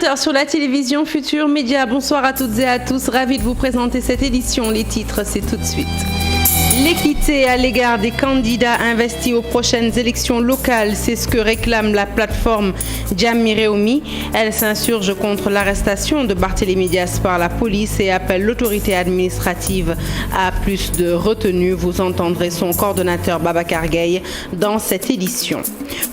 20h sur la télévision Futur Média. Bonsoir à toutes et à tous. Ravi de vous présenter cette édition. Les titres, c'est tout de suite. L'équité à l'égard des candidats investis aux prochaines élections locales, c'est ce que réclame la plateforme Jammi Réumi. Elle s'insurge contre l'arrestation de Barthélémy Dias par la police et appelle l'autorité administrative à plus de retenue. Vous entendrez son coordonnateur Babacar Gueye dans cette édition.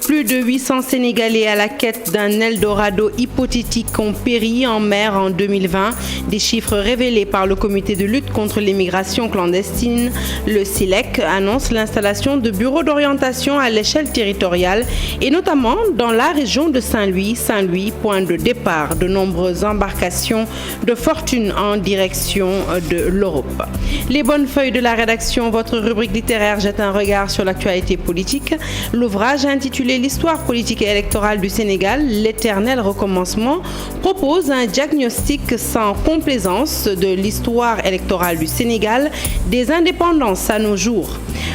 Plus de 800 Sénégalais à la quête d'un Eldorado hypothétique ont péri en mer en 2020. Des chiffres révélés par le comité de lutte contre l'immigration clandestine. Le SILEC annonce l'installation de bureaux d'orientation à l'échelle territoriale et notamment dans la région de Saint-Louis, point de départ de nombreuses embarcations de fortune en direction de l'Europe. Les bonnes feuilles de la rédaction, votre rubrique littéraire jette un regard sur l'actualité politique. L'ouvrage intitulé L'histoire politique et électorale du Sénégal, l'éternel recommencement, propose un diagnostic sans complaisance de l'histoire électorale du Sénégal, des indépendances à nos jours.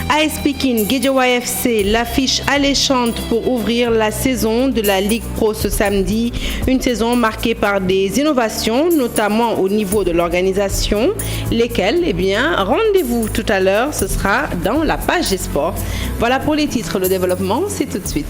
AS Pikine, Guédiawaye FC, l'affiche alléchante pour ouvrir la saison de la Ligue Pro ce samedi. Une saison marquée par des innovations, notamment au niveau de l'organisation, lesquelles, rendez-vous tout à l'heure, ce sera dans la page des sports. Voilà pour les titres, le développement, c'est tout de suite.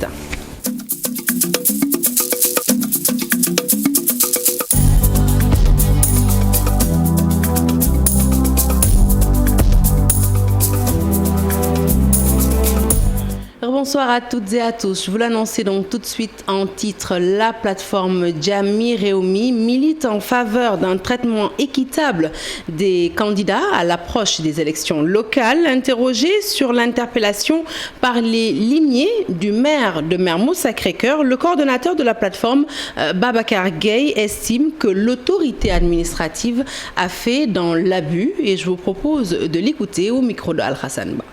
Bonsoir à toutes et à tous. Je vous l'annonçais donc tout de suite en titre. La plateforme Jammi Réumi milite en faveur d'un traitement équitable des candidats à l'approche des élections locales. Interrogé sur l'interpellation par les limiers du maire de Mermoz-Sacré-Cœur, le coordonnateur de la plateforme, Babacar Gueye, estime que l'autorité administrative a fait dans l'abus et je vous propose de l'écouter au micro de Al-Hassan Ba.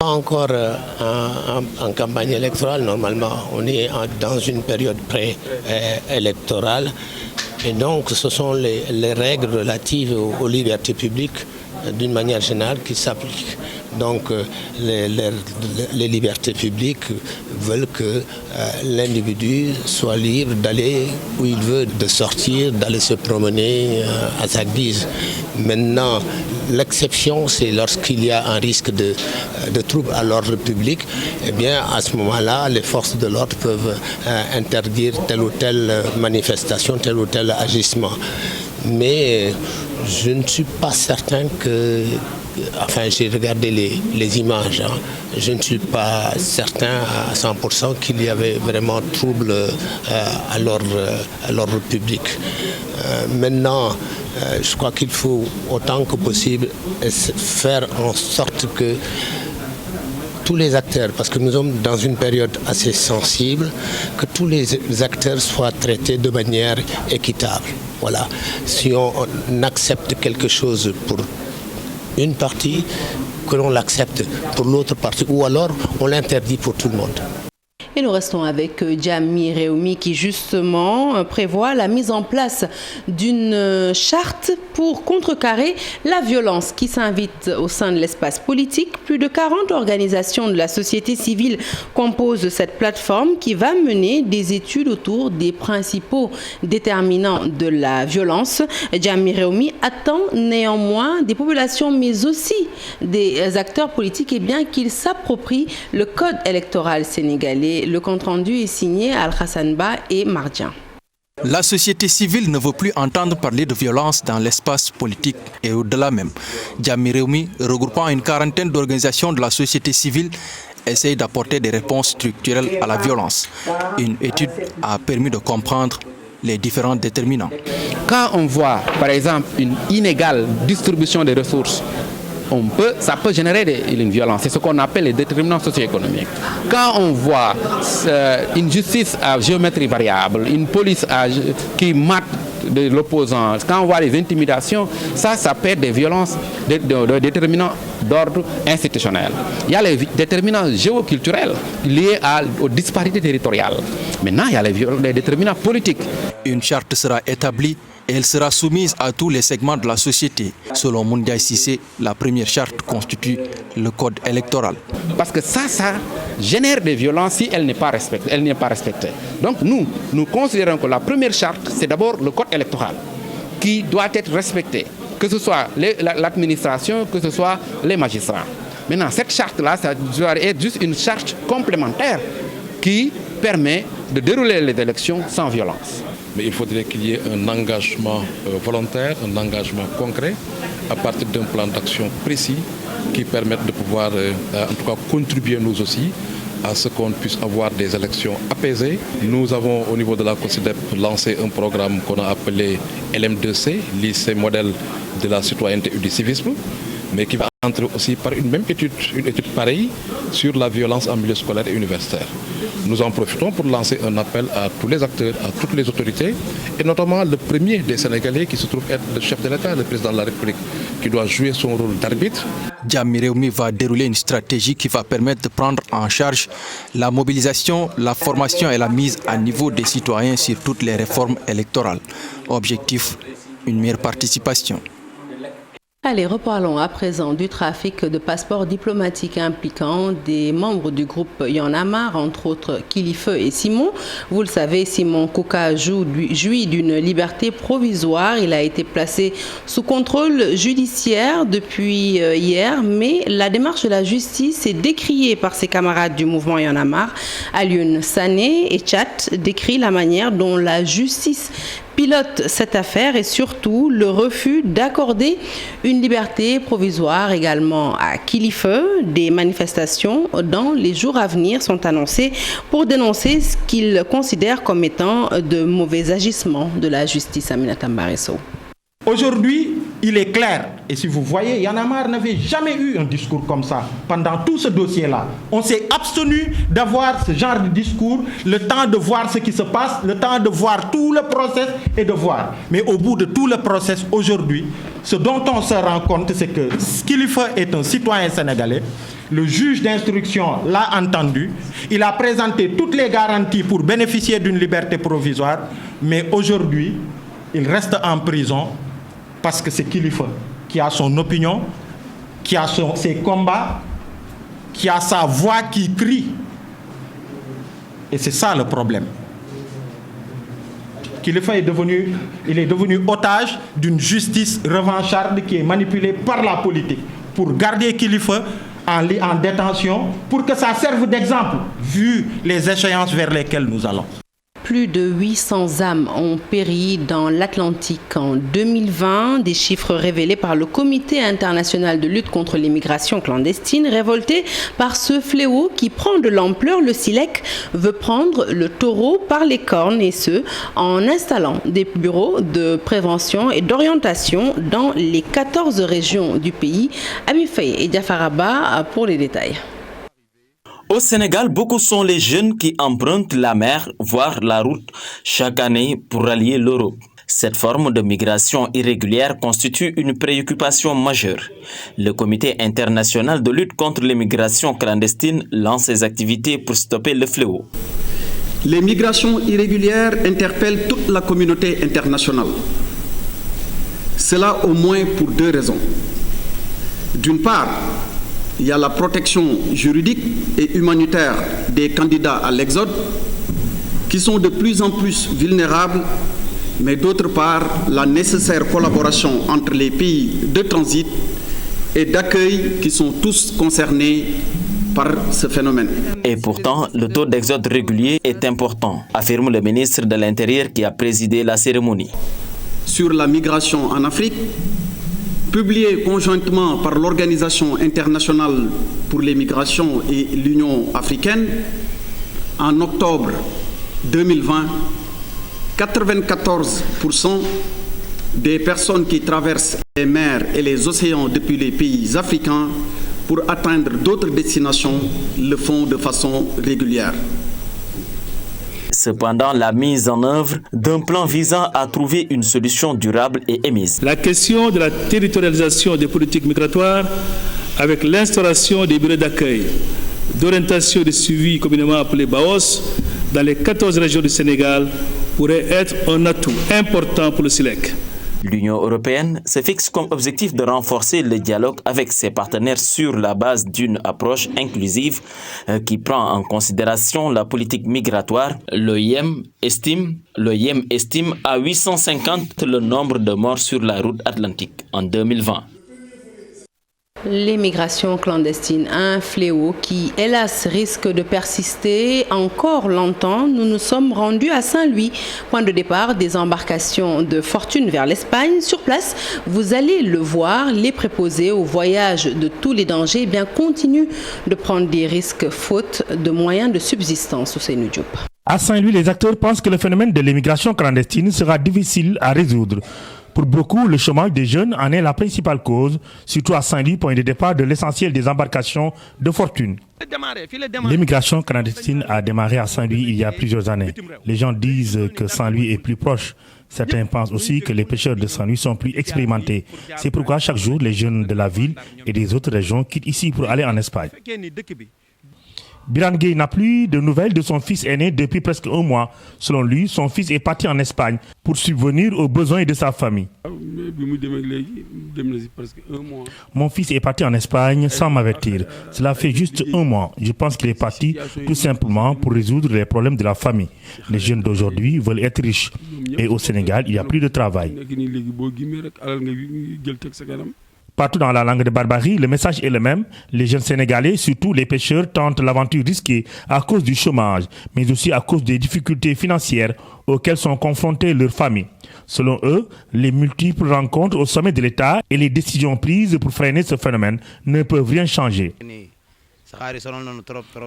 Encore en campagne électorale, normalement, on est dans une période pré-électorale et donc ce sont les règles relatives aux libertés publiques d'une manière générale qui s'appliquent. Donc les libertés publiques veulent que l'individu soit libre d'aller où il veut, de sortir, d'aller se promener à sa guise. Maintenant, l'exception, c'est lorsqu'il y a un risque de trouble à l'ordre public. Eh bien, à ce moment-là, les forces de l'ordre peuvent interdire telle ou telle manifestation, tel ou tel agissement. Mais je ne suis pas certain que... Enfin, j'ai regardé les images. Je ne suis pas certain à 100% qu'il y avait vraiment trouble à l'ordre public. Maintenant, je crois qu'il faut autant que possible faire en sorte que tous les acteurs, parce que nous sommes dans une période assez sensible, que tous les acteurs soient traités de manière équitable. Voilà. Si on accepte quelque chose pour une partie, que l'on l'accepte pour l'autre partie, ou alors on l'interdit pour tout le monde. Et nous restons avec Jammi Réumi qui justement prévoit la mise en place d'une charte pour contrecarrer la violence qui s'invite au sein de l'espace politique. Plus de 40 organisations de la société civile composent cette plateforme qui va mener des études autour des principaux déterminants de la violence. Jammi Réumi attend néanmoins des populations mais aussi des acteurs politiques qu'ils s'approprient le code électoral sénégalais. Le compte-rendu est signé Al-Hassan Ba et Mardian. La société civile ne veut plus entendre parler de violence dans l'espace politique et au-delà même. Jammi Réumi, regroupant une quarantaine d'organisations de la société civile, essaye d'apporter des réponses structurelles à la violence. Une étude a permis de comprendre les différents déterminants. Quand on voit, par exemple, une inégale distribution des ressources, ça peut générer une violence. C'est ce qu'on appelle les déterminants socio-économiques. Quand on voit une justice à géométrie variable, une police qui mate de l'opposant, quand on voit les intimidations, ça peut être des violences, des déterminants d'ordre institutionnel. Il y a les déterminants géoculturels liés aux disparités territoriales. Maintenant, il y a les déterminants politiques. Une charte sera établie et elle sera soumise à tous les segments de la société. Selon Moundiaye Cissé, la première charte constitue le code électoral. Parce que ça génère des violences si elle n'est pas respectée. Donc nous considérons que la première charte, c'est d'abord le code électoral qui doit être respecté, que ce soit l'administration, que ce soit les magistrats. Maintenant, cette charte-là, ça doit être juste une charte complémentaire qui permet de dérouler les élections sans violence. Mais il faudrait qu'il y ait un engagement volontaire, un engagement concret, à partir d'un plan d'action précis qui permette de pouvoir, en tout cas, contribuer nous aussi à ce qu'on puisse avoir des élections apaisées. Nous avons au niveau de la COSYDEP lancé un programme qu'on a appelé LM2C, lycée modèle de la citoyenneté et du civisme, mais qui va entrer aussi par une étude pareille sur la violence en milieu scolaire et universitaire. Nous en profitons pour lancer un appel à tous les acteurs, à toutes les autorités, et notamment le premier des Sénégalais qui se trouve être le chef de l'État, le président de la République, qui doit jouer son rôle d'arbitre. Diamé Réumi va dérouler une stratégie qui va permettre de prendre en charge la mobilisation, la formation et la mise à niveau des citoyens sur toutes les réformes électorales. Objectif, une meilleure participation. Allez, reparlons à présent du trafic de passeports diplomatiques impliquant des membres du groupe Y'en a marre, entre autres Kilifeu et Simon. Vous le savez, Simon Kouka jouit d'une liberté provisoire. Il a été placé sous contrôle judiciaire depuis hier, mais la démarche de la justice est décriée par ses camarades du mouvement Y'en a marre. Alioune Sané et Tchat décrit la manière dont la justice pilote cette affaire et surtout le refus d'accorder une liberté provisoire également à Kilifeu. Des manifestations dans les jours à venir sont annoncées pour dénoncer ce qu'ils considèrent comme étant de mauvais agissements de la justice. Aminata Mbaresso. Aujourd'hui, il est clair, et si vous voyez, Y'en a marre n'avait jamais eu un discours comme ça pendant tout ce dossier-là. On s'est abstenu d'avoir ce genre de discours, le temps de voir ce qui se passe, le temps de voir tout le process et de voir. Mais au bout de tout le process, aujourd'hui, ce dont on se rend compte, c'est que Kilifeu est un citoyen sénégalais. Le juge d'instruction l'a entendu. Il a présenté toutes les garanties pour bénéficier d'une liberté provisoire. Mais aujourd'hui, il reste en prison parce que c'est Kilifeu qui a son opinion, qui a ses combats, qui a sa voix qui crie. Et c'est ça le problème. Kilifeu est devenu otage d'une justice revancharde qui est manipulée par la politique pour garder Kilifeu en détention, pour que ça serve d'exemple, vu les échéances vers lesquelles nous allons. Plus de 800 âmes ont péri dans l'Atlantique en 2020, des chiffres révélés par le Comité international de lutte contre l'immigration clandestine. Révolté par ce fléau qui prend de l'ampleur, le SILEC veut prendre le taureau par les cornes, et ce, en installant des bureaux de prévention et d'orientation dans les 14 régions du pays. Ami Faye et Diafaraba pour les détails. Au Sénégal, beaucoup sont les jeunes qui empruntent la mer, voire la route, chaque année pour rallier l'Europe. Cette forme de migration irrégulière constitue une préoccupation majeure. Le Comité international de lutte contre l'immigration clandestine lance ses activités pour stopper le fléau. Les migrations irrégulières interpellent toute la communauté internationale. Cela au moins pour deux raisons. D'une part, il y a la protection juridique et humanitaire des candidats à l'exode, qui sont de plus en plus vulnérables, mais d'autre part, la nécessaire collaboration entre les pays de transit et d'accueil qui sont tous concernés par ce phénomène. Et pourtant, le taux d'exode régulier est important, affirme le ministre de l'Intérieur qui a présidé la cérémonie. Sur la migration en Afrique, publié conjointement par l'Organisation internationale pour les migrations et l'Union africaine, en octobre 2020, 94% des personnes qui traversent les mers et les océans depuis les pays africains pour atteindre d'autres destinations le font de façon régulière. Cependant, la mise en œuvre d'un plan visant à trouver une solution durable est émise. La question de la territorialisation des politiques migratoires avec l'instauration des bureaux d'accueil, d'orientation et de suivi communément appelés BAOS dans les 14 régions du Sénégal pourrait être un atout important pour le SILEC. L'Union européenne se fixe comme objectif de renforcer le dialogue avec ses partenaires sur la base d'une approche inclusive qui prend en considération la politique migratoire. L'OIM estime à 850 le nombre de morts sur la route atlantique en 2020. L'immigration clandestine, un fléau qui, hélas, risque de persister encore longtemps. Nous nous sommes rendus à Saint-Louis, point de départ des embarcations de fortune vers l'Espagne. Sur place, vous allez le voir, les préposés au voyage de tous les dangers continuent de prendre des risques faute de moyens de subsistance. Ousseynou Diop. À Saint-Louis, les acteurs pensent que le phénomène de l'immigration clandestine sera difficile à résoudre. Pour beaucoup, le chômage des jeunes en est la principale cause, surtout à Saint-Louis, point de départ de l'essentiel des embarcations de fortune. L'immigration clandestine a démarré à Saint-Louis il y a plusieurs années. Les gens disent que Saint-Louis est plus proche. Certains pensent aussi que les pêcheurs de Saint-Louis sont plus expérimentés. C'est pourquoi chaque jour, les jeunes de la ville et des autres régions quittent ici pour aller en Espagne. Biran Gueye n'a plus de nouvelles de son fils aîné depuis presque un mois. Selon lui, son fils est parti en Espagne pour subvenir aux besoins de sa famille. Mon fils est parti en Espagne sans m'avertir. Cela fait juste un mois. Je pense qu'il est parti tout simplement pour résoudre les problèmes de la famille. Les jeunes d'aujourd'hui veulent être riches. Et au Sénégal, il n'y a plus de travail. Partout dans la langue de Barbarie, le message est le même. Les jeunes Sénégalais, surtout les pêcheurs, tentent l'aventure risquée à cause du chômage, mais aussi à cause des difficultés financières auxquelles sont confrontées leurs familles. Selon eux, les multiples rencontres au sommet de l'État et les décisions prises pour freiner ce phénomène ne peuvent rien changer.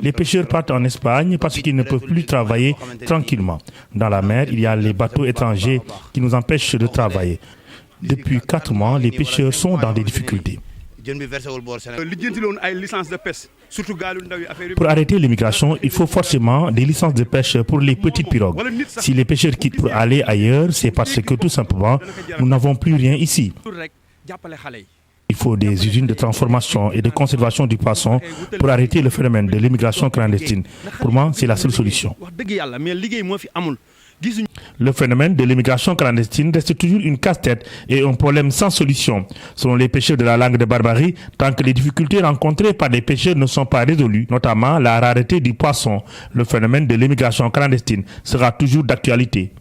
Les pêcheurs partent en Espagne parce qu'ils ne peuvent plus travailler tranquillement. Dans la mer, il y a les bateaux étrangers qui nous empêchent de travailler. Depuis 4 mois, les pêcheurs sont dans des difficultés. Pour arrêter l'immigration, il faut forcément des licences de pêche pour les petites pirogues. Si les pêcheurs quittent pour aller ailleurs, c'est parce que tout simplement, nous n'avons plus rien ici. Il faut des usines de transformation et de conservation du poisson pour arrêter le phénomène de l'immigration clandestine. Pour moi, c'est la seule solution. Le phénomène de l'immigration clandestine reste toujours une casse-tête et un problème sans solution. Selon les pêcheurs de la langue de Barbarie, tant que les difficultés rencontrées par les pêcheurs ne sont pas résolues, notamment la rareté du poisson, le phénomène de l'immigration clandestine sera toujours d'actualité.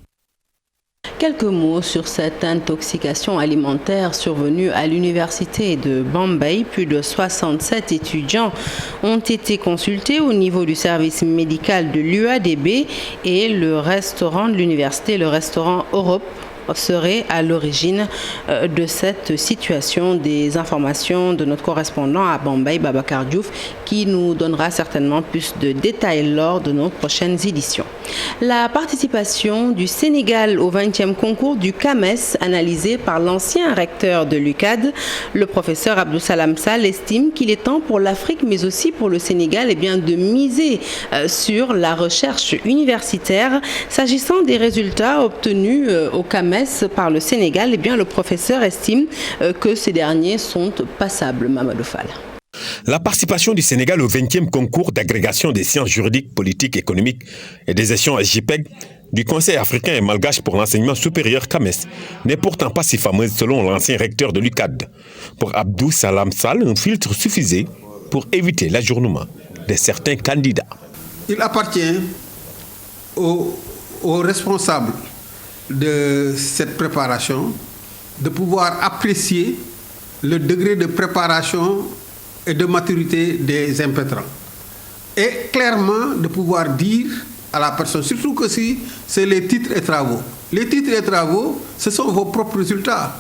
Quelques mots sur cette intoxication alimentaire survenue à l'université de Bombay. Plus de 67 étudiants ont été consultés au niveau du service médical de l'UADB et le restaurant de l'université, le restaurant Europe, serait à l'origine de cette situation. Des informations de notre correspondant à Bombay, Babacar Diouf, qui nous donnera certainement plus de détails lors de nos prochaines éditions. La participation du Sénégal au 20e concours du CAMES, analysé par l'ancien recteur de l'UCAD, le professeur Abdou Salam Sall, estime qu'il est temps pour l'Afrique, mais aussi pour le Sénégal, de miser sur la recherche universitaire. S'agissant des résultats obtenus au CAMES par le Sénégal, le professeur estime que ces derniers sont passables. Mamadou Fall. La participation du Sénégal au 20e concours d'agrégation des sciences juridiques, politiques, économiques et des gestions SJPEG du Conseil africain et malgache pour l'enseignement supérieur CAMES n'est pourtant pas si fameuse selon l'ancien recteur de l'UCAD. Pour Abdou Salam Sall, un filtre suffisait pour éviter l'ajournement de certains candidats. Il appartient aux responsables de cette préparation de pouvoir apprécier le degré de préparation et de maturité des impétrants et clairement de pouvoir dire à la personne, surtout que si c'est les titres et travaux. Les titres et travaux, ce sont vos propres résultats.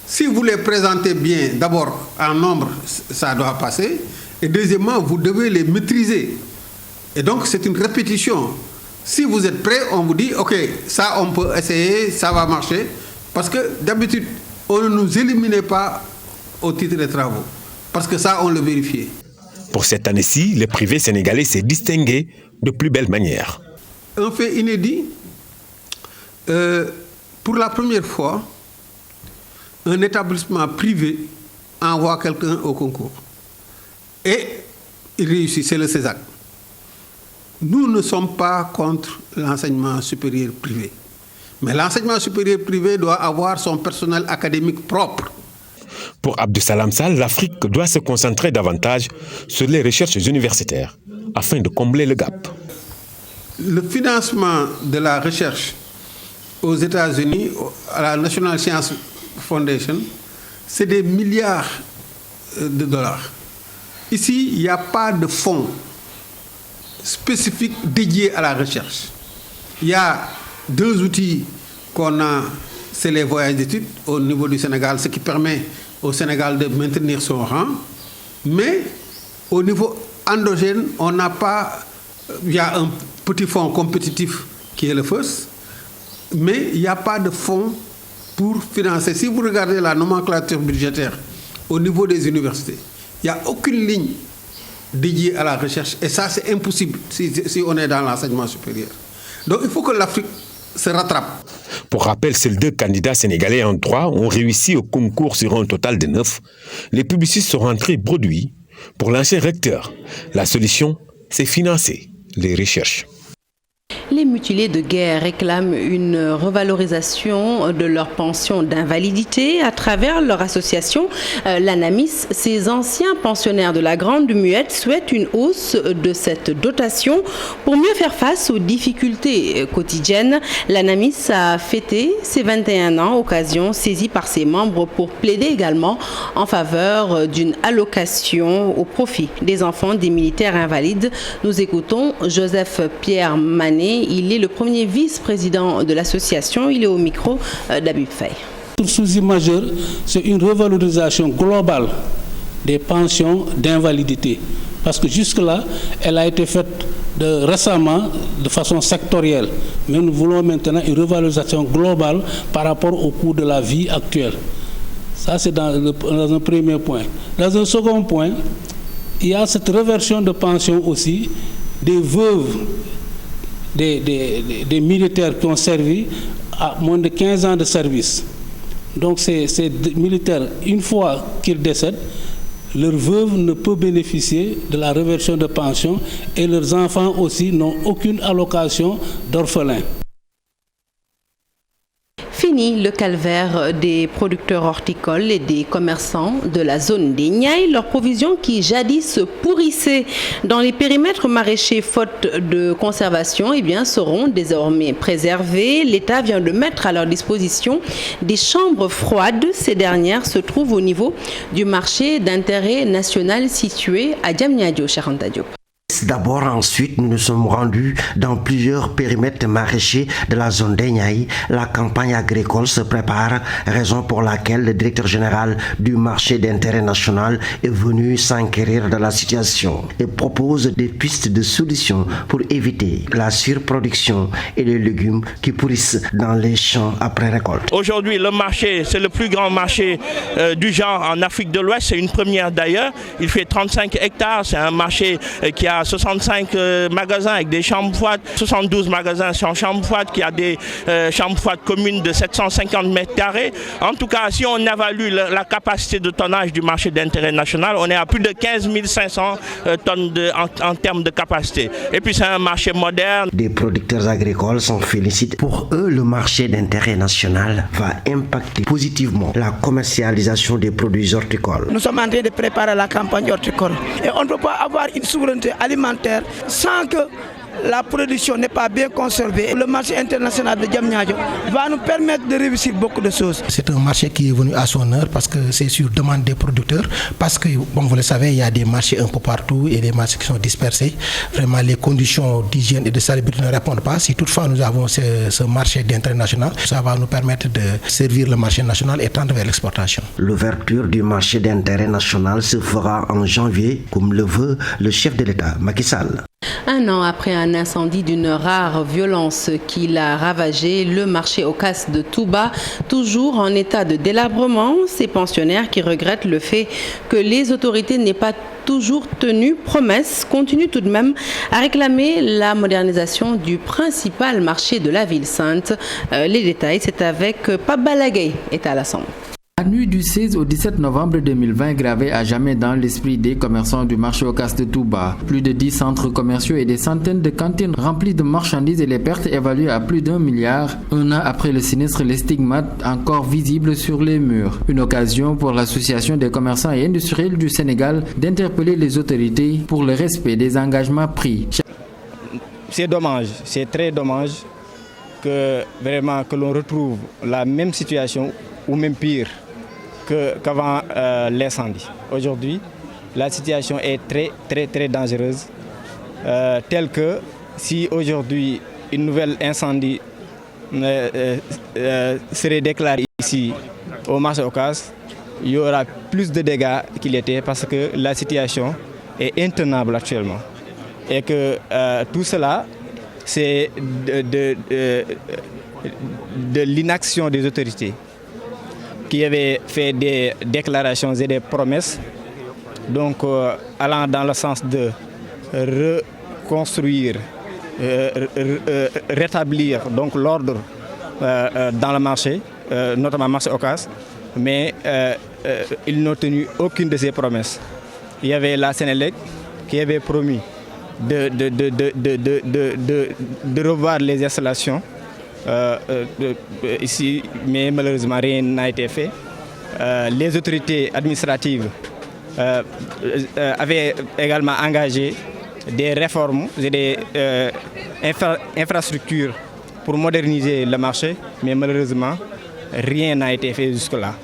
Si vous les présentez bien, d'abord en nombre, ça doit passer, et deuxièmement, vous devez les maîtriser. Et donc c'est une répétition. Si vous êtes prêt, on vous dit, ok, ça on peut essayer, ça va marcher. Parce que d'habitude, on ne nous éliminait pas au titre des travaux. Parce que ça, on le vérifiait. Pour cette année-ci, le privé sénégalais s'est distingué de plus belle manière. Un fait inédit, pour la première fois, un établissement privé envoie quelqu'un au concours. Et il réussit, c'est le CESAC. Nous ne sommes pas contre l'enseignement supérieur privé. Mais l'enseignement supérieur privé doit avoir son personnel académique propre. Pour Abdussalam Sall, l'Afrique doit se concentrer davantage sur les recherches universitaires afin de combler le gap. Le financement de la recherche aux États-Unis, à la National Science Foundation, c'est des milliards de dollars. Ici, il n'y a pas de fonds spécifiques dédiés à la recherche. Il y a 2 outils qu'on a, c'est les voyages d'études au niveau du Sénégal, ce qui permet au Sénégal de maintenir son rang. Mais au niveau endogène, on n'a pas... Il y a un petit fonds compétitif qui est le FEUS, mais il n'y a pas de fonds pour financer. Si vous regardez la nomenclature budgétaire au niveau des universités, il n'y a aucune ligne dédiée à la recherche. Et ça, c'est impossible si on est dans l'enseignement supérieur. Donc il faut que l'Afrique se rattrape. Pour rappel, seuls 2 candidats sénégalais en droit ont réussi au concours sur un total de 9. Les publicistes sont rentrés bredouilles. Pour l'ancien recteur, la solution, c'est financer les recherches. Les mutilés de guerre réclament une revalorisation de leur pension d'invalidité à travers leur association, l'ANAMIS. Ces anciens pensionnaires de la Grande Muette souhaitent une hausse de cette dotation pour mieux faire face aux difficultés quotidiennes. L'ANAMIS a fêté ses 21 ans, occasion saisie par ses membres pour plaider également en faveur d'une allocation au profit des enfants des militaires invalides. Nous écoutons Joseph Pierre Manet. Il est le premier vice-président de l'association. Il est au micro d'Abib Faye. Le souci majeur, c'est une revalorisation globale des pensions d'invalidité. Parce que jusque-là, elle a été faite récemment de façon sectorielle. Mais nous voulons maintenant une revalorisation globale par rapport au coût de la vie actuelle. Ça, c'est dans un premier point. Dans un second point, il y a cette réversion de pension aussi des veuves des militaires qui ont servi à moins de 15 ans de service. Donc ces militaires, une fois qu'ils décèdent, leur veuve ne peut bénéficier de la réversion de pension et leurs enfants aussi n'ont aucune allocation d'orphelin. Fini le calvaire des producteurs horticoles et des commerçants de la zone des Niayes. Leurs provisions qui jadis pourrissaient dans les périmètres maraîchers faute de conservation seront désormais préservées. L'État vient de mettre à leur disposition des chambres froides. Ces dernières se trouvent au niveau du marché d'intérêt national situé à Diamniadio, Charanta Diop. D'abord, ensuite, nous nous sommes rendus dans plusieurs périmètres maraîchers de la zone des Niayes. La campagne agricole se prépare, raison pour laquelle le directeur général du marché d'intérêt national est venu s'enquérir de la situation et propose des pistes de solutions pour éviter la surproduction et les légumes qui pourrissent dans les champs après récolte. Aujourd'hui, le marché, c'est le plus grand marché du genre en Afrique de l'Ouest. C'est une première d'ailleurs. Il fait 35 hectares. C'est un marché qui a 65 magasins avec des chambres froides, 72 magasins sans chambres froides, qui a des chambres froides communes de 750 mètres carrés. En tout cas, si on évalue la capacité de tonnage du marché d'intérêt national, on est à plus de 15 500 tonnes en termes de capacité. Et puis c'est un marché moderne. Des producteurs agricoles s'en félicitent. Pour eux, le marché d'intérêt national va impacter positivement la commercialisation des produits horticoles. Nous sommes en train de préparer la campagne horticole. Et on ne peut pas avoir une souveraineté alimentaire sans que la production n'est pas bien conservée. Le marché international de Diamniadio va nous permettre de réussir beaucoup de choses. C'est un marché qui est venu à son heure parce que c'est sur demande des producteurs. Parce que, comme vous le savez, il y a des marchés un peu partout et des marchés qui sont dispersés. Vraiment, les conditions d'hygiène et de salubrité ne répondent pas. Si toutefois nous avons ce marché d'intérêt national, ça va nous permettre de servir le marché national et tendre vers l'exportation. L'ouverture du marché d'intérêt national se fera en janvier, comme le veut le chef de l'État, Macky Sall. Un an après un incendie d'une rare violence qui l'a ravagé, le marché aux Casses de Touba, toujours en état de délabrement, ces pensionnaires qui regrettent le fait que les autorités n'aient pas toujours tenu promesse, continuent tout de même à réclamer la modernisation du principal marché de la ville sainte. Les détails, c'est avec Pape Balagay et à l'Assemblée. La nuit du 16 au 17 novembre 2020 gravée à jamais dans l'esprit des commerçants du marché aux Casses de Touba. Plus de 10 centres commerciaux et des centaines de cantines remplies de marchandises et les pertes évaluées à plus d'1 milliard. Un an après le sinistre, les stigmates encore visibles sur les murs. Une occasion pour l'Association des commerçants et industriels du Sénégal d'interpeller les autorités pour le respect des engagements pris. C'est dommage, c'est très dommage que vraiment que l'on retrouve la même situation ou même pire qu'avant l'incendie. Aujourd'hui, la situation est très dangereuse, telle que si aujourd'hui une nouvelle incendie serait déclarée ici au marché aux Casses, il y aura plus de dégâts qu'il était parce que la situation est intenable actuellement. Et que tout cela, c'est de l'inaction des autorités qui avaient fait des déclarations et des promesses, donc allant dans le sens de reconstruire, rétablir donc l'ordre dans le marché, notamment le marché aux Casses, mais ils n'ont tenu aucune de ces promesses. Il y avait la Sénélec qui avait promis de revoir les installations ici, mais malheureusement rien n'a été fait. Les autorités administratives avaient également engagé des réformes et des infrastructures pour moderniser le marché, mais malheureusement rien n'a été fait jusque-là.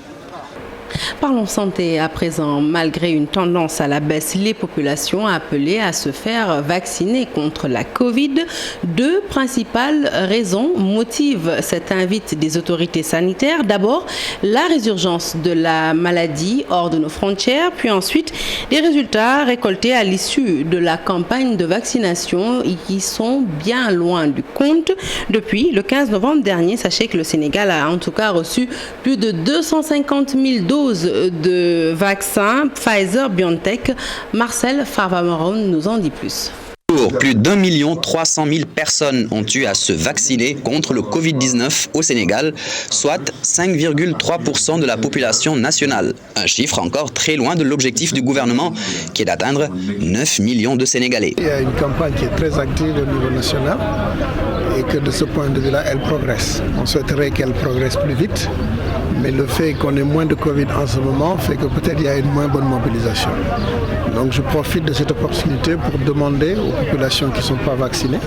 Parlons santé à présent. Malgré une tendance à la baisse, les populations appelées à se faire vacciner contre la Covid. Deux principales raisons motivent cette invite des autorités sanitaires. D'abord, la résurgence de la maladie hors de nos frontières, puis ensuite des résultats récoltés à l'issue de la campagne de vaccination qui sont bien loin du compte. Depuis le 15 novembre dernier, sachez que le Sénégal a en tout cas reçu plus de 250 000 doses de vaccins Pfizer-BioNTech. Marcel Farvamaron nous en dit plus. Plus d'1 300 000 personnes ont eu à se vacciner contre le Covid-19 au Sénégal, soit 5,3% de la population nationale. Un chiffre encore très loin de l'objectif du gouvernement qui est d'atteindre 9 millions de Sénégalais. Il y a une campagne qui est très active au niveau national et que de ce point de vue-là, elle progresse. On souhaiterait qu'elle progresse plus vite, mais le fait qu'on ait moins de Covid en ce moment fait que peut-être il y a une moins bonne mobilisation. Donc je profite de cette opportunité pour demander aux populations qui ne sont pas vaccinées,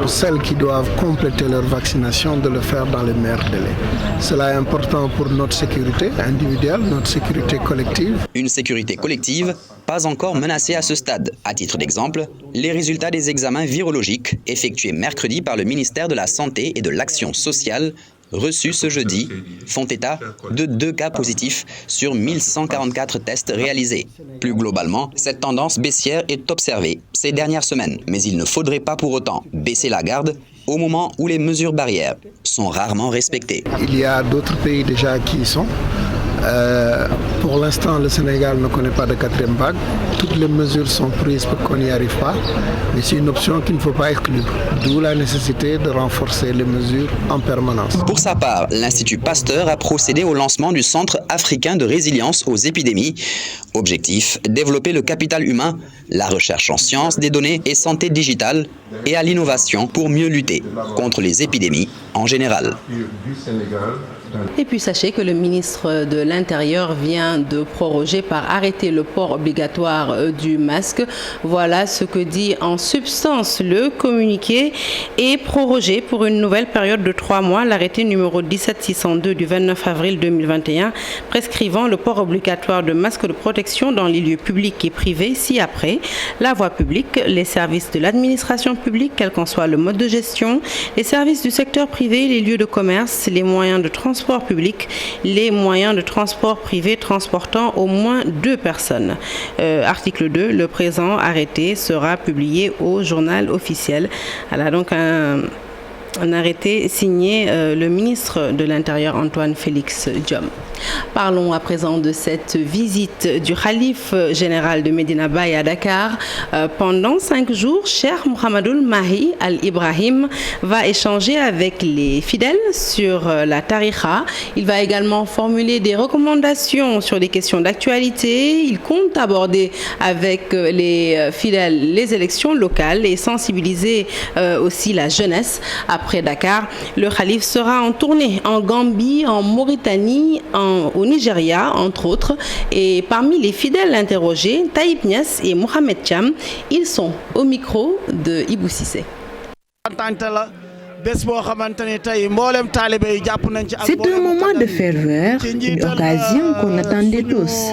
pour celles qui doivent compléter leur vaccination, de le faire dans les meilleurs délais. Cela est important pour notre sécurité individuelle, notre sécurité collective. Une sécurité collective pas encore menacée à ce stade. À titre d'exemple, les résultats des examens virologiques effectués mercredi par le ministère de la Santé et de l'Action sociale reçus ce jeudi font état de 2 cas positifs sur 1144 tests réalisés. Plus globalement, cette tendance baissière est observée ces dernières semaines, mais il ne faudrait pas pour autant baisser la garde au moment où les mesures barrières sont rarement respectées. Il y a d'autres pays déjà qui y sont. Pour l'instant, le Sénégal ne connaît pas de 4e vague. Toutes les mesures sont prises pour qu'on n'y arrive pas, mais c'est une option qu'il ne faut pas exclure. D'où la nécessité de renforcer les mesures en permanence. Pour sa part, l'Institut Pasteur a procédé au lancement du Centre africain de résilience aux épidémies. Objectif, développer le capital humain, la recherche en sciences des données et santé digitale et à l'innovation pour mieux lutter contre les épidémies en général. Et puis sachez que le ministre de l'Intérieur vient de proroger par arrêté le port obligatoire du masque. Voilà ce que dit en substance le communiqué et prorogé pour une nouvelle période de 3 mois l'arrêté numéro 17602 du 29 avril 2021 prescrivant le port obligatoire de masques de protection dans les lieux publics et privés ci-après la voie publique, les services de l'administration publique, quel qu'en soit le mode de gestion, les services du secteur privé, les lieux de commerce, les moyens de transport public, les moyens de transport privé transportant au moins 2 personnes. Article 2, le présent arrêté sera publié au journal officiel. Alors donc un arrêté signé le ministre de l'Intérieur Antoine Félix Diome. Parlons à présent de cette visite du Khalife général de Medina Baye à Dakar. Pendant 5 jours, Cheikh Mohamedoul Mahi Al-Ibrahim va échanger avec les fidèles sur la tariqa. Il va également formuler des recommandations sur les questions d'actualité. Il compte aborder avec les fidèles les élections locales et sensibiliser aussi la jeunesse. Après Dakar, le Khalife sera en tournée en Gambie, en Mauritanie, au Nigeria, entre autres. Et parmi les fidèles interrogés, Taïb Niass et Mohamed Cham, ils sont au micro de Ibou Cissé. C'est un moment de ferveur, une occasion qu'on attendait tous.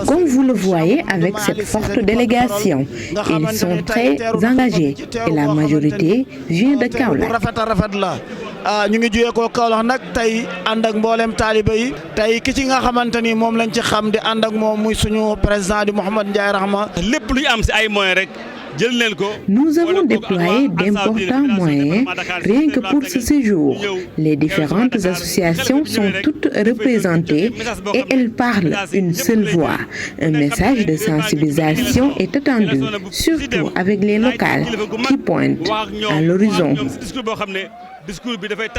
Comme vous le voyez avec cette forte délégation, ils sont très engagés et la majorité vient de Kaolack. ñu ngi juyee ko Kaolack nag tey ànd ak mboolem taaliba yi tey ki ci nga xamante ni moom lañ ci xam di ànd ak moom muy suñu président di Mouhamed Ndiaye Rahma. lépp lu ñu am si ay moyens rek. Nous avons déployé d'importants moyens rien que pour ce séjour. Les différentes associations sont toutes représentées et elles parlent une seule voix. Un message de sensibilisation est attendu, surtout avec les locales qui pointent à l'horizon.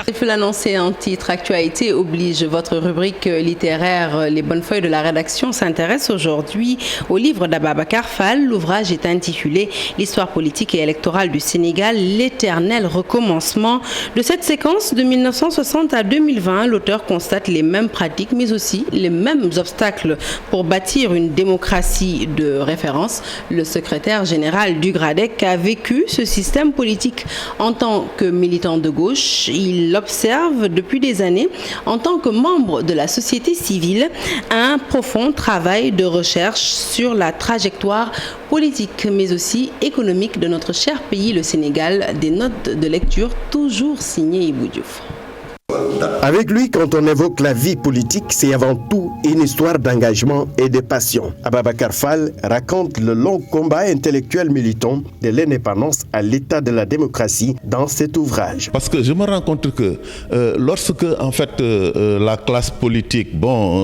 Il faut l'annoncer en titre. Actualité oblige. Votre rubrique littéraire Les bonnes feuilles de la rédaction s'intéresse aujourd'hui au livre d'Ababakar Fall. L'ouvrage est intitulé L'histoire politique et électorale du Sénégal, l'éternel recommencement. De cette séquence de 1960 à 2020, l'auteur constate les mêmes pratiques mais aussi les mêmes obstacles pour bâtir une démocratie de référence. Le secrétaire général du GRADEC a vécu ce système politique en tant que militant de gauche. Il l'observe depuis des années en tant que membre de la société civile, un profond travail de recherche sur la trajectoire politique mais aussi économique de notre cher pays, le Sénégal. Des notes de lecture toujours signées Ibou Diouf. Avec lui, quand on évoque la vie politique, c'est avant tout une histoire d'engagement et de passion. Ababakar Fall raconte le long combat intellectuel militant de l'indépendance à l'état de la démocratie dans cet ouvrage. Parce que je me rends compte que lorsque en fait la classe politique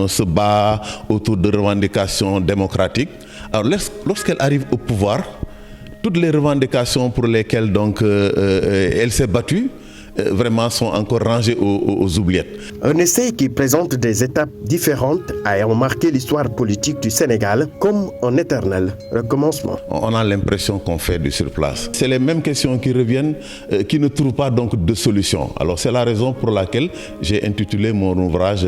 se bat autour de revendications démocratiques, alors lorsqu'elle arrive au pouvoir, toutes les revendications pour lesquelles donc elle s'est battue vraiment sont encore rangées aux oubliettes. Un essai qui présente des étapes différentes ayant marqué l'histoire politique du Sénégal comme un éternel recommencement. On a l'impression qu'on fait du surplace. C'est les mêmes questions qui reviennent, qui ne trouvent pas donc de solution. Alors c'est la raison pour laquelle j'ai intitulé mon ouvrage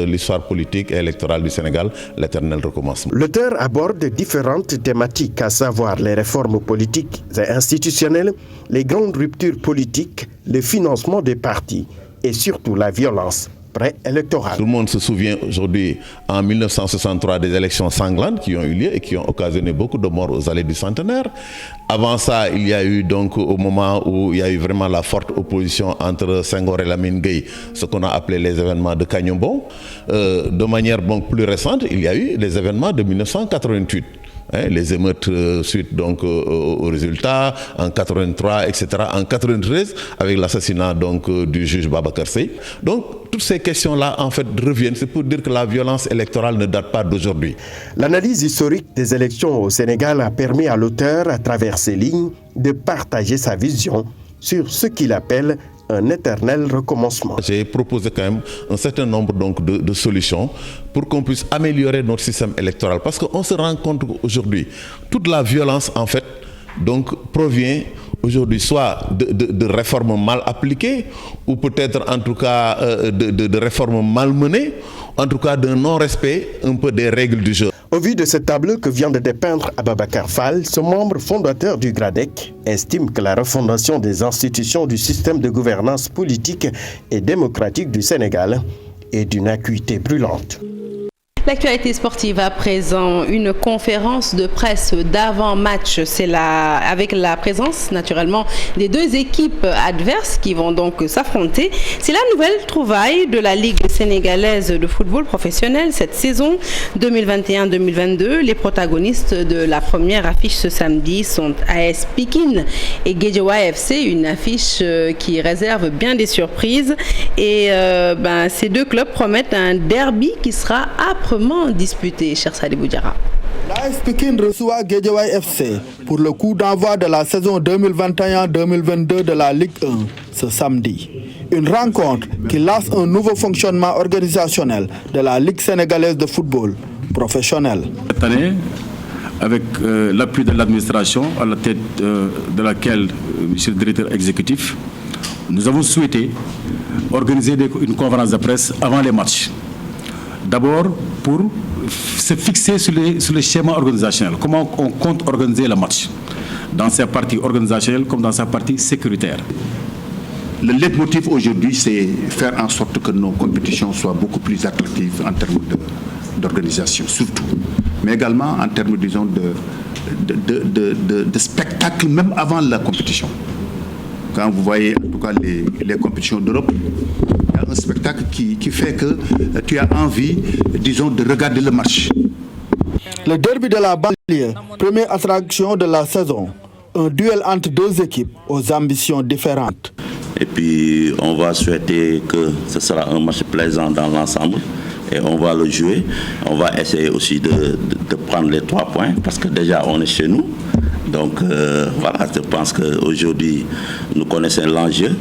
L'histoire politique et électorale du Sénégal, l'éternel recommencement. L'auteur aborde différentes thématiques, à savoir les réformes politiques et institutionnelles, les grandes ruptures politiques, le financement des partis et surtout la violence préélectorale. Tout le monde se souvient aujourd'hui, en 1963, des élections sanglantes qui ont eu lieu et qui ont occasionné beaucoup de morts aux allées du centenaire. Avant ça, il y a eu donc au moment où il y a eu vraiment la forte opposition entre Senghor et Lamine Gueye, ce qu'on a appelé les événements de Kagnombon. De manière plus récente, il y a eu les événements de 1988. Les émeutes suite donc au résultat en 83, etc. En 93 avec l'assassinat donc du juge Babacar Seye. Donc toutes ces questions-là en fait reviennent. C'est pour dire que la violence électorale ne date pas d'aujourd'hui. L'analyse historique des élections au Sénégal a permis à l'auteur, à travers ces lignes, de partager sa vision sur ce qu'il appelle un éternel recommencement. J'ai proposé quand même un certain nombre donc de solutions pour qu'on puisse améliorer notre système électoral. Parce qu'on se rend compte qu'aujourd'hui, toute la violence en fait donc provient aujourd'hui soit de réformes mal appliquées ou peut-être en tout cas de réformes mal menées, en tout cas d'un non-respect un peu des règles du jeu. Au vu de ce tableau que vient de dépeindre Ababakar Fall, ce membre fondateur du GRADEC estime que la refondation des institutions du système de gouvernance politique et démocratique du Sénégal est d'une acuité brûlante. L'actualité sportive à présent, une conférence de presse d'avant-match, c'est avec la présence naturellement des deux équipes adverses qui vont donc s'affronter. C'est la nouvelle trouvaille de la Ligue sénégalaise sénégalaise de football professionnel cette saison 2021-2022. Les protagonistes de la première affiche ce samedi sont AS Pikine et Guédiawaye FC, une affiche qui réserve bien des surprises. Et ces deux clubs promettent un derby qui sera âprement disputé, cher Sadibou Diarra. L'AS Pikine reçoit Guédiawaye FC pour le coup d'envoi de la saison 2021-2022 de la Ligue 1 ce samedi. Une rencontre qui lance un nouveau fonctionnement organisationnel de la Ligue sénégalaise de football professionnel. Cette année, avec l'appui de l'administration à la tête de laquelle monsieur le directeur exécutif, nous avons souhaité organiser une conférence de presse avant les matchs. D'abord pour se fixer sur le schéma organisationnel, comment on compte organiser le match, dans sa partie organisationnelle comme dans sa partie sécuritaire. Le leitmotiv aujourd'hui, c'est faire en sorte que nos compétitions soient beaucoup plus attractives en termes d'organisation, surtout, mais également en termes, disons, de spectacle, même avant la compétition. Quand vous voyez en tout cas les compétitions d'Europe, il y a un spectacle qui fait que tu as envie, disons, de regarder le match. Le derby de la banlieue, première attraction de la saison, un duel entre deux équipes aux ambitions différentes. Et puis on va souhaiter que ce sera un match plaisant dans l'ensemble et on va le jouer. On va essayer aussi de prendre les 3 points parce que déjà on est chez nous. Donc voilà, je pense qu'aujourd'hui nous connaissons l'enjeu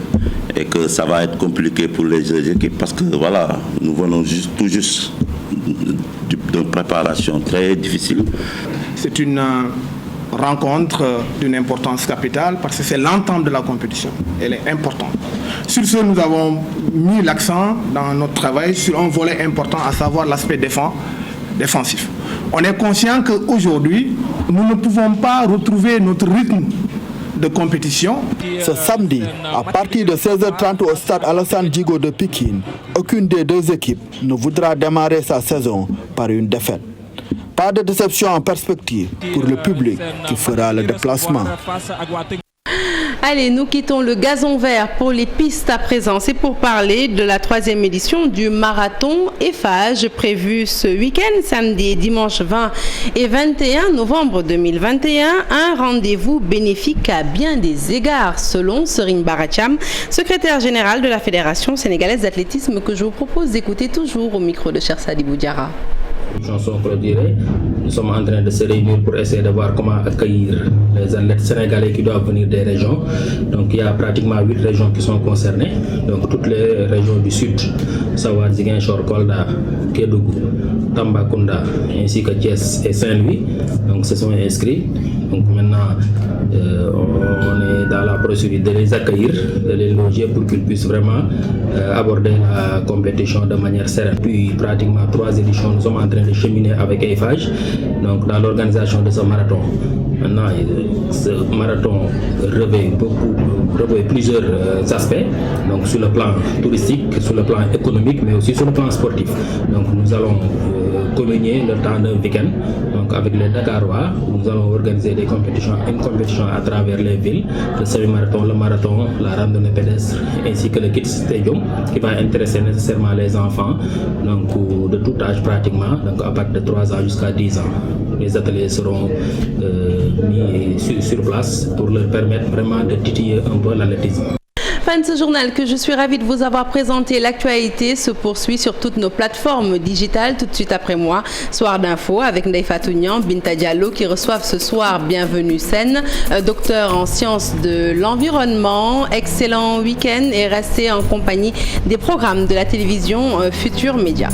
et que ça va être compliqué pour les équipes parce que voilà, nous venons tout juste d'une préparation très difficile. C'est une rencontre d'une importance capitale parce que c'est l'entente de la compétition. Elle est importante. Sur ce, nous avons mis l'accent dans notre travail sur un volet important, à savoir l'aspect défensif. On est conscient qu'aujourd'hui, nous ne pouvons pas retrouver notre rythme de compétition. Ce samedi, à partir de 16h30 au stade Alassane Djigo de Pikine, aucune des deux équipes ne voudra démarrer sa saison par une défaite. Pas de déception en perspective pour le public qui fera le déplacement. Allez, nous quittons le gazon vert pour les pistes à présent. C'est pour parler de la 3e édition du marathon Eiffage prévu ce week-end, samedi et dimanche 20 et 21 novembre 2021. Un rendez-vous bénéfique à bien des égards, selon Serigne Baracham, secrétaire général de la Fédération sénégalaise d'athlétisme, que je vous propose d'écouter toujours au micro de cher Sadibou Diarra. Chanson clôturée, nous sommes en train de se réunir pour essayer de voir comment accueillir les athlètes sénégalais qui doivent venir des régions. Donc il y a pratiquement 8 régions qui sont concernées, donc toutes les régions du sud, savoir Ziguinchor, Kolda, Kédougou, Tambacounda, ainsi que Thiès et Saint-Louis, donc se sont inscrits. Donc maintenant on est dans la procédure de les accueillir, de les loger pour qu'ils puissent vraiment aborder la compétition de manière sereine. Depuis pratiquement 3 éditions, nous sommes en train de cheminer avec Eiffage, donc dans l'organisation de ce marathon. Maintenant, ce marathon revêt plusieurs aspects, donc sur le plan touristique, sur le plan économique, mais aussi sur le plan sportif. Donc nous allons communier le temps d'un week-end, donc avec les Dakarois, nous allons organiser une compétition à travers les villes, le semi-marathon, le marathon, la randonnée pédestre, ainsi que le Kids Stadium, qui va intéresser nécessairement les enfants, donc de tout âge pratiquement, donc à partir de 3 ans jusqu'à 10 ans. Les ateliers seront mis sur place pour leur permettre vraiment de titiller un peu l'athlétisme. Fin de ce journal que je suis ravie de vous avoir présenté. L'actualité se poursuit sur toutes nos plateformes digitales. Tout de suite après moi, Soir d'info avec Ndeye Fatou Niang, Binta Diallo qui reçoivent ce soir Bienvenue Sen, docteur en sciences de l'environnement. Excellent week-end et restez en compagnie des programmes de la télévision Futur Média.